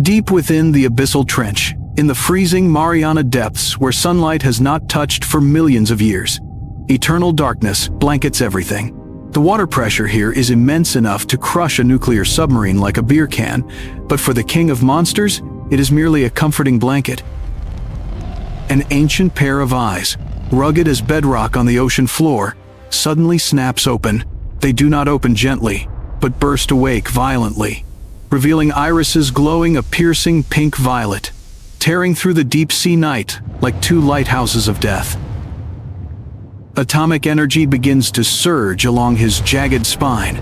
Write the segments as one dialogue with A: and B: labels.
A: Deep within the abyssal trench, in the freezing Mariana depths where sunlight has not touched for millions of years, eternal darkness blankets everything. The water pressure here is immense enough to crush a nuclear submarine like a beer can, but for the king of monsters, it is merely a comforting blanket. An ancient pair of eyes, rugged as bedrock on the ocean floor, suddenly snaps open. They do not open gently, but burst awake violently, revealing irises glowing a piercing pink violet, tearing through the deep-sea night like two lighthouses of death. Atomic energy begins to surge along his jagged spine,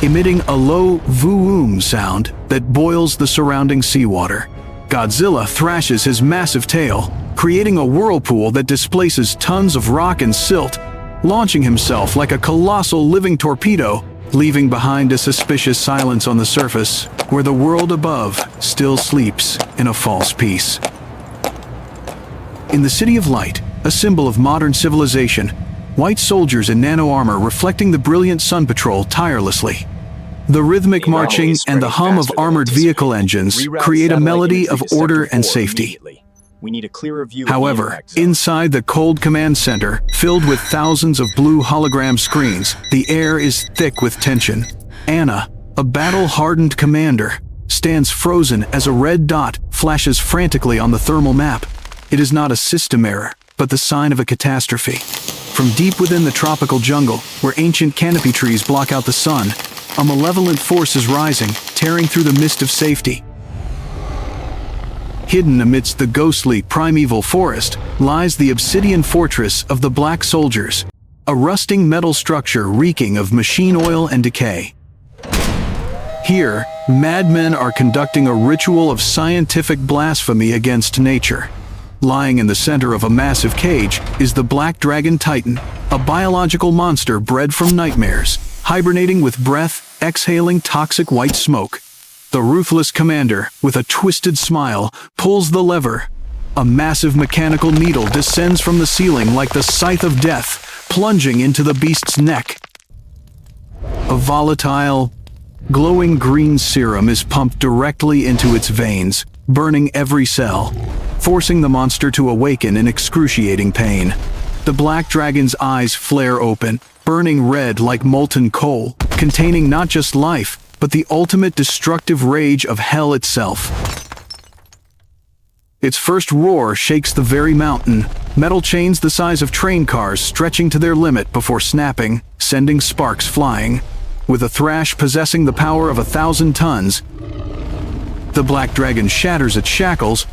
A: emitting a low vroom sound that boils the surrounding seawater. Godzilla thrashes his massive tail, creating a whirlpool that displaces tons of rock and silt, launching himself like a colossal living torpedo, leaving behind a suspicious silence on the surface, where the world above still sleeps in a false peace. In the City of Light, a symbol of modern civilization, white soldiers in nano-armor reflecting the brilliant sun patrol tirelessly. The rhythmic marching and the hum of armored vehicle engines create a melody of order and safety.
B: We need a clearer view.
A: However, inside the cold command center, filled with thousands of blue hologram screens, the air is thick with tension. Anna, a battle-hardened commander, stands frozen as a red dot flashes frantically on the thermal map. It is not a system error, but the sign of a catastrophe. From deep within the tropical jungle, where ancient canopy trees block out the sun, a malevolent force is rising, tearing through the mist of safety. Hidden amidst the ghostly, primeval forest lies the obsidian fortress of the Black Soldiers, a rusting metal structure reeking of machine oil and decay. Here, madmen are conducting a ritual of scientific blasphemy against nature. Lying in the center of a massive cage is the Black Dragon Titan, a biological monster bred from nightmares, hibernating with breath, exhaling toxic white smoke. The ruthless commander, with a twisted smile, pulls the lever. A massive mechanical needle descends from the ceiling like the scythe of death, plunging into the beast's neck. A volatile, glowing green serum is pumped directly into its veins, burning every cell, forcing the monster to awaken in excruciating pain. The black dragon's eyes flare open, burning red like molten coal, containing not just life, but the ultimate destructive rage of hell itself. Its first roar shakes the very mountain, metal chains the size of train cars stretching to their limit before snapping, sending sparks flying. With a thrash possessing the power of 1,000 tons, the black dragon shatters its shackles,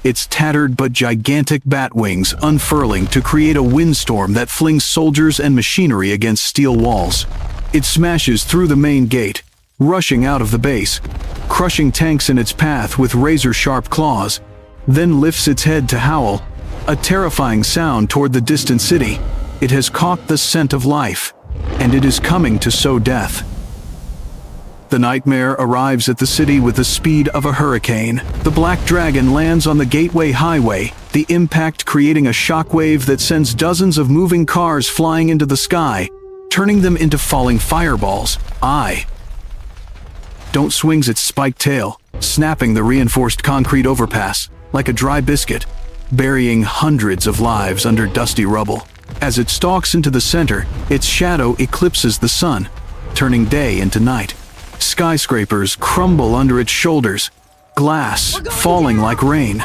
A: its tattered but gigantic bat wings unfurling to create a windstorm that flings soldiers and machinery against steel walls. It smashes through the main gate, rushing out of the base, crushing tanks in its path with razor-sharp claws, then lifts its head to howl, a terrifying sound toward the distant city. It has caught the scent of life, and it is coming to sow death. The nightmare arrives at the city with the speed of a hurricane. The black dragon lands on the Gateway Highway, the impact creating a shockwave that sends dozens of moving cars flying into the sky, turning them into falling fireballs. Don't swings its spiked tail, snapping the reinforced concrete overpass like a dry biscuit, burying hundreds of lives under dusty rubble. As it stalks into the center, its shadow eclipses the sun, turning day into night. Skyscrapers crumble under its shoulders, glass falling like rain.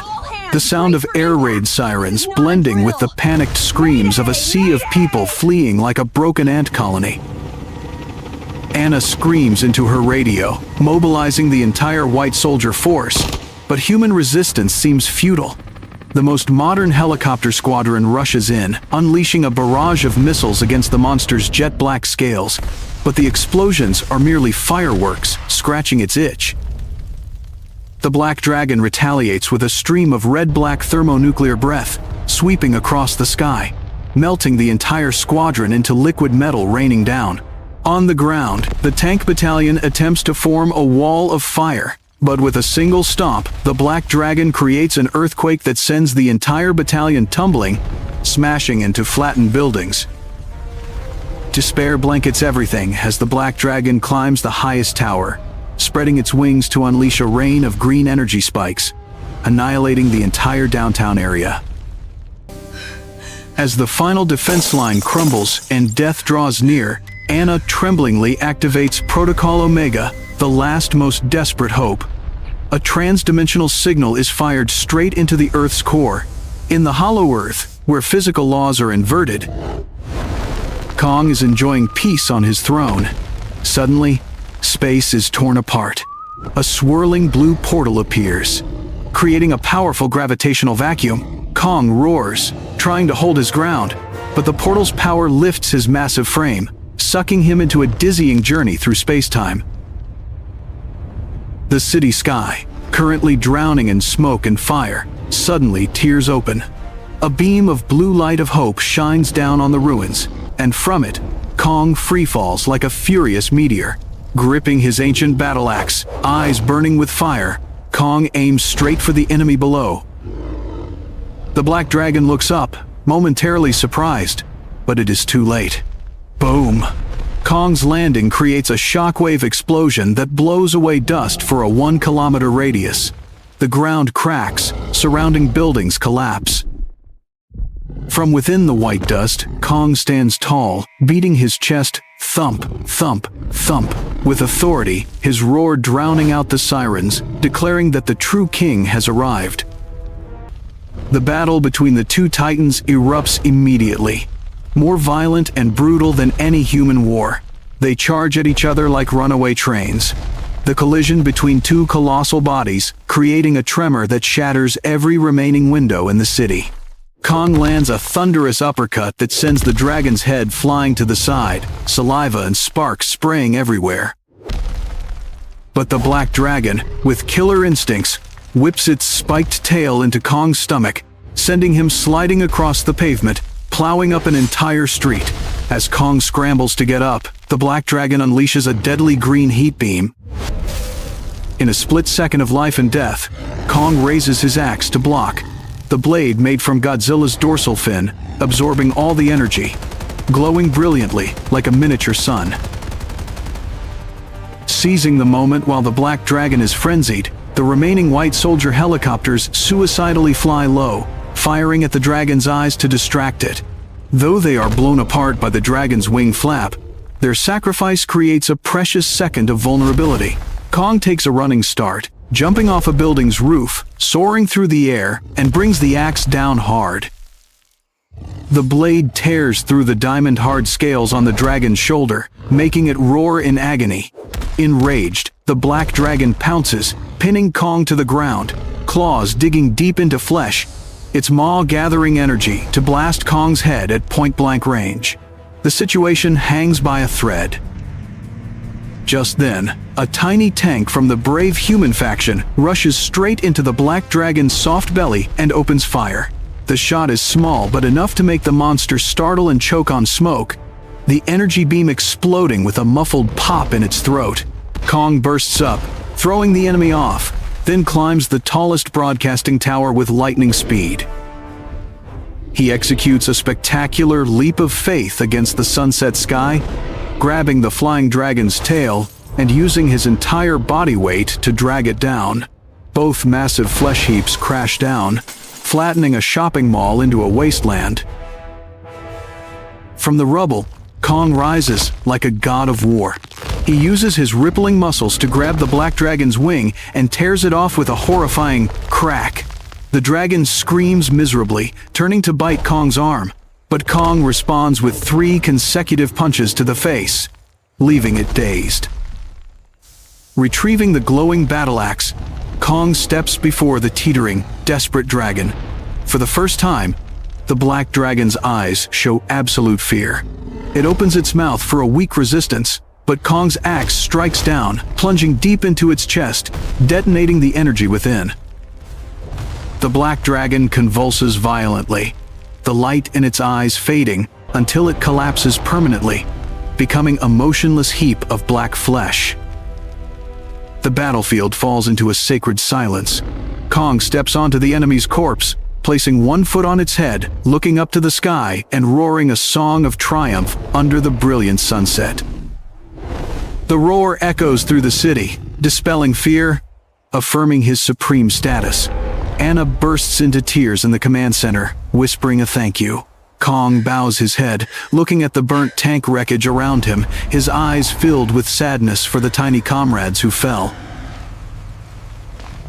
A: The sound of air raid sirens blending with the panicked screams of a sea of people fleeing like a broken ant colony. Anna screams into her radio, mobilizing the entire white soldier force, but human resistance seems futile. The most modern helicopter squadron rushes in, unleashing a barrage of missiles against the monster's jet-black scales, but the explosions are merely fireworks, scratching its itch. The black dragon retaliates with a stream of red-black thermonuclear breath, sweeping across the sky, melting the entire squadron into liquid metal raining down. On the ground, the tank battalion attempts to form a wall of fire, but with a single stomp, the black dragon creates an earthquake that sends the entire battalion tumbling, smashing into flattened buildings. Despair blankets everything as the black dragon climbs the highest tower, spreading its wings to unleash a rain of green energy spikes, annihilating the entire downtown area. As the final defense line crumbles and death draws near, Anna tremblingly activates Protocol Omega, the last most desperate hope. A trans-dimensional signal is fired straight into the Earth's core. In the hollow Earth, where physical laws are inverted, Kong is enjoying peace on his throne. Suddenly, space is torn apart. A swirling blue portal appears. Creating a powerful gravitational vacuum, Kong roars, trying to hold his ground, but the portal's power lifts his massive frame, sucking him into a dizzying journey through space-time. The city sky, currently drowning in smoke and fire, suddenly tears open. A beam of blue light of hope shines down on the ruins, and from it, Kong freefalls like a furious meteor. Gripping his ancient battle axe, eyes burning with fire, Kong aims straight for the enemy below. The Black Dragon looks up, momentarily surprised, but it is too late. Boom! Kong's landing creates a shockwave explosion that blows away dust for a 1-kilometer radius. The ground cracks, surrounding buildings collapse. From within the white dust, Kong stands tall, beating his chest thump, thump, thump, with authority, his roar drowning out the sirens, declaring that the true king has arrived. The battle between the two titans erupts immediately. More violent and brutal than any human war. They charge at each other like runaway trains. The collision between two colossal bodies, creating a tremor that shatters every remaining window in the city. Kong lands a thunderous uppercut that sends the dragon's head flying to the side, saliva and sparks spraying everywhere. But the Black Dragon, with killer instincts, whips its spiked tail into Kong's stomach, sending him sliding across the pavement, plowing up an entire street. As Kong scrambles to get up, the Black Dragon unleashes a deadly green heat beam. In a split second of life and death, Kong raises his axe to block. The blade made from Godzilla's dorsal fin, absorbing all the energy, glowing brilliantly like a miniature sun. Seizing the moment while the Black Dragon is frenzied, the remaining white soldier helicopters suicidally fly low, firing at the dragon's eyes to distract it. Though they are blown apart by the dragon's wing flap, their sacrifice creates a precious second of vulnerability. Kong takes a running start, jumping off a building's roof, soaring through the air, and brings the axe down hard. The blade tears through the diamond-hard scales on the dragon's shoulder, making it roar in agony. Enraged, the Black Dragon pounces, pinning Kong to the ground, claws digging deep into flesh, its maw gathering energy to blast Kong's head at point-blank range. The situation hangs by a thread. Just then, a tiny tank from the brave human faction rushes straight into the Black Dragon's soft belly and opens fire. The shot is small but enough to make the monster startle and choke on smoke, the energy beam exploding with a muffled pop in its throat. Kong bursts up, throwing the enemy off, then climbs the tallest broadcasting tower with lightning speed. He executes a spectacular leap of faith against the sunset sky, grabbing the flying dragon's tail and using his entire body weight to drag it down. Both massive flesh heaps crash down, flattening a shopping mall into a wasteland. From the rubble, Kong rises like a god of war. He uses his rippling muscles to grab the Black Dragon's wing and tears it off with a horrifying crack. The dragon screams miserably, turning to bite Kong's arm, but Kong responds with 3 consecutive punches to the face, leaving it dazed. Retrieving the glowing battle axe, Kong steps before the teetering, desperate dragon. For the first time, the Black Dragon's eyes show absolute fear. It opens its mouth for a weak resistance, but Kong's axe strikes down, plunging deep into its chest, detonating the energy within. The Black Dragon convulses violently, the light in its eyes fading until it collapses permanently, becoming a motionless heap of black flesh. The battlefield falls into a sacred silence. Kong steps onto the enemy's corpse, placing one foot on its head, looking up to the sky and roaring a song of triumph under the brilliant sunset. The roar echoes through the city, Dispelling fear, affirming his supreme status, Anna bursts into tears in the command center, whispering a thank you. Kong bows his head, looking at the burnt tank wreckage around him, his eyes filled with sadness for the tiny comrades who fell.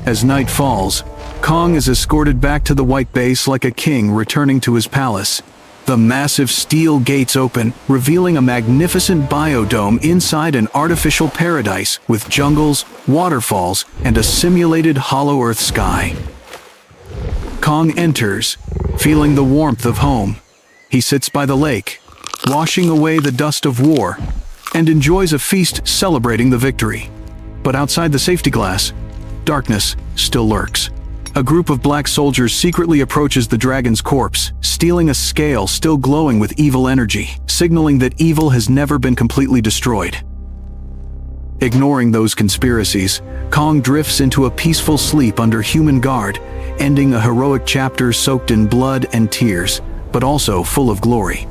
A: As night falls, Kong is escorted back to the White Base like a king returning to his palace. The massive steel gates open, revealing a magnificent biodome inside an artificial paradise with jungles, waterfalls, and a simulated hollow Earth sky. Kong enters, feeling the warmth of home. He sits by the lake, washing away the dust of war, and enjoys a feast celebrating the victory. But outside the safety glass, darkness still lurks. A group of black soldiers secretly approaches the dragon's corpse, stealing a scale still glowing with evil energy, signaling that evil has never been completely destroyed. Ignoring those conspiracies, Kong drifts into a peaceful sleep under human guard, ending a heroic chapter soaked in blood and tears, but also full of glory.